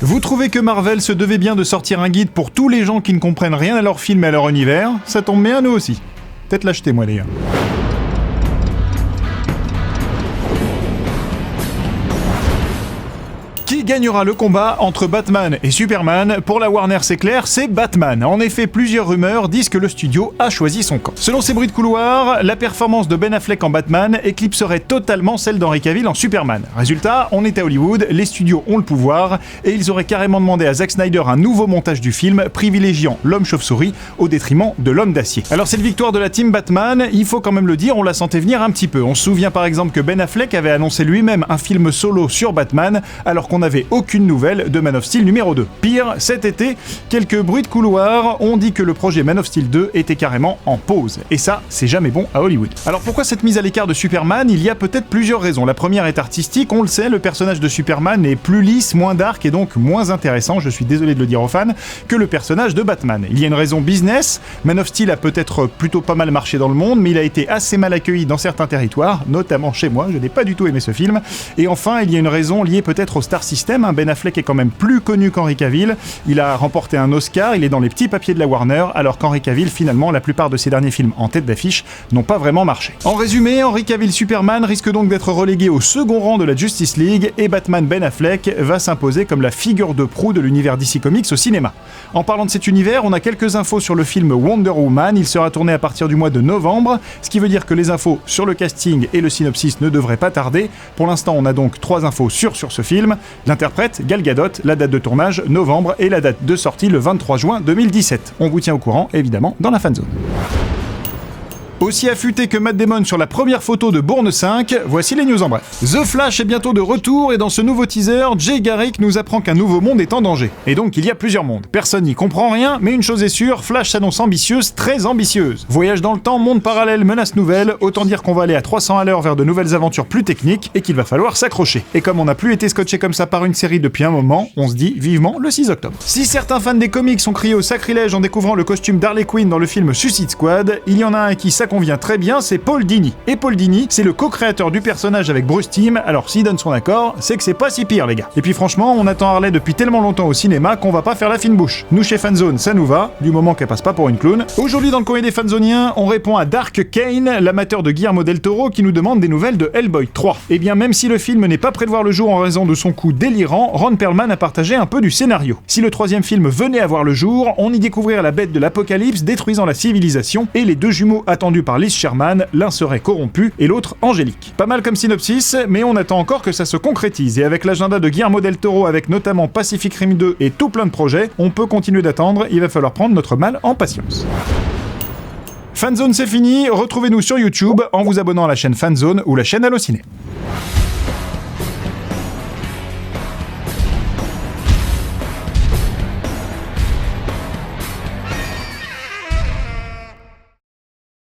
Vous trouvez que Marvel se devait bien de sortir un guide pour tous les gens qui ne comprennent rien à leur film et à leur univers? Ça tombe bien à nous aussi. Peut-être l'acheter moi d'ailleurs. Qui gagnera le combat entre Batman et Superman? Pour la Warner, c'est clair, c'est Batman. En effet, plusieurs rumeurs disent que le studio a choisi son camp. Selon ces bruits de couloir, la performance de Ben Affleck en Batman éclipserait totalement celle d'Henry Cavill en Superman. Résultat, on est à Hollywood, les studios ont le pouvoir, et ils auraient carrément demandé à Zack Snyder un nouveau montage du film, privilégiant l'homme chauve-souris au détriment de l'homme d'acier. Alors c'est une victoire de la team Batman, il faut quand même le dire, on la sentait venir un petit peu. On se souvient par exemple que Ben Affleck avait annoncé lui-même un film solo sur Batman, alors qu'on n'avait aucune nouvelle de Man of Steel numéro 2. Pire, cet été, quelques bruits de couloir ont dit que le projet Man of Steel 2 était carrément en pause. Et ça, c'est jamais bon à Hollywood. Alors pourquoi cette mise à l'écart de Superman? Il y a peut-être plusieurs raisons. La première est artistique, on le sait, le personnage de Superman est plus lisse, moins dark et donc moins intéressant, je suis désolé de le dire aux fans, que le personnage de Batman. Il y a une raison business, Man of Steel a peut-être plutôt pas mal marché dans le monde, mais il a été assez mal accueilli dans certains territoires, notamment chez moi, je n'ai pas du tout aimé ce film. Et enfin, il y a une raison liée peut-être au Star System, Ben Affleck est quand même plus connu qu'Henry Cavill, il a remporté un Oscar, il est dans les petits papiers de la Warner, alors qu'Henry Cavill, finalement, la plupart de ses derniers films en tête d'affiche n'ont pas vraiment marché. En résumé, Henry Cavill Superman risque donc d'être relégué au second rang de la Justice League et Batman Ben Affleck va s'imposer comme la figure de proue de l'univers DC Comics au cinéma. En parlant de cet univers, on a quelques infos sur le film Wonder Woman, il sera tourné à partir du mois de novembre, ce qui veut dire que les infos sur le casting et le synopsis ne devraient pas tarder. Pour l'instant, on a donc 3 infos sur ce film, l'interprète Gal Gadot, la date de tournage novembre et la date de sortie le 23 juin 2017. On vous tient au courant évidemment dans la fanzone. Aussi affûté que Matt Damon sur la première photo de Bourne 5, voici les news en bref. The Flash est bientôt de retour et dans ce nouveau teaser, Jay Garrick nous apprend qu'un nouveau monde est en danger. Et donc il y a plusieurs mondes. Personne n'y comprend rien, mais une chose est sûre, Flash s'annonce ambitieuse, très ambitieuse. Voyage dans le temps, monde parallèle, menace nouvelle, autant dire qu'on va aller à 300 à l'heure vers de nouvelles aventures plus techniques et qu'il va falloir s'accrocher. Et comme on n'a plus été scotché comme ça par une série depuis un moment, on se dit vivement le 6 octobre. Si certains fans des comics ont crié au sacrilège en découvrant le costume d'Harley Quinn dans le film Suicide Squad, il y en a un qui convient très bien, c'est Paul Dini. Et Paul Dini, c'est le co-créateur du personnage avec Bruce Timm, alors s'il donne son accord, c'est que c'est pas si pire les gars. Et puis franchement, on attend Harley depuis tellement longtemps au cinéma qu'on va pas faire la fine bouche. Nous chez Fanzone, ça nous va, du moment qu'elle passe pas pour une clown. Aujourd'hui dans le courrier des fanzoniens, on répond à Dark Kane, l'amateur de Guillermo del Toro, qui nous demande des nouvelles de Hellboy 3. Et bien même si le film n'est pas prêt de voir le jour en raison de son coup délirant, Ron Perlman a partagé un peu du scénario. Si le 3e film venait à voir le jour, on y découvrirait la bête de l'apocalypse détruisant la civilisation et les 2 jumeaux attendus par Liz Sherman, l'un serait corrompu et l'autre angélique. Pas mal comme synopsis, mais on attend encore que ça se concrétise, et avec l'agenda de Guillermo del Toro avec notamment Pacific Rim 2 et tout plein de projets, on peut continuer d'attendre, il va falloir prendre notre mal en patience. Fanzone c'est fini, retrouvez-nous sur YouTube en vous abonnant à la chaîne Fanzone ou la chaîne Allociné.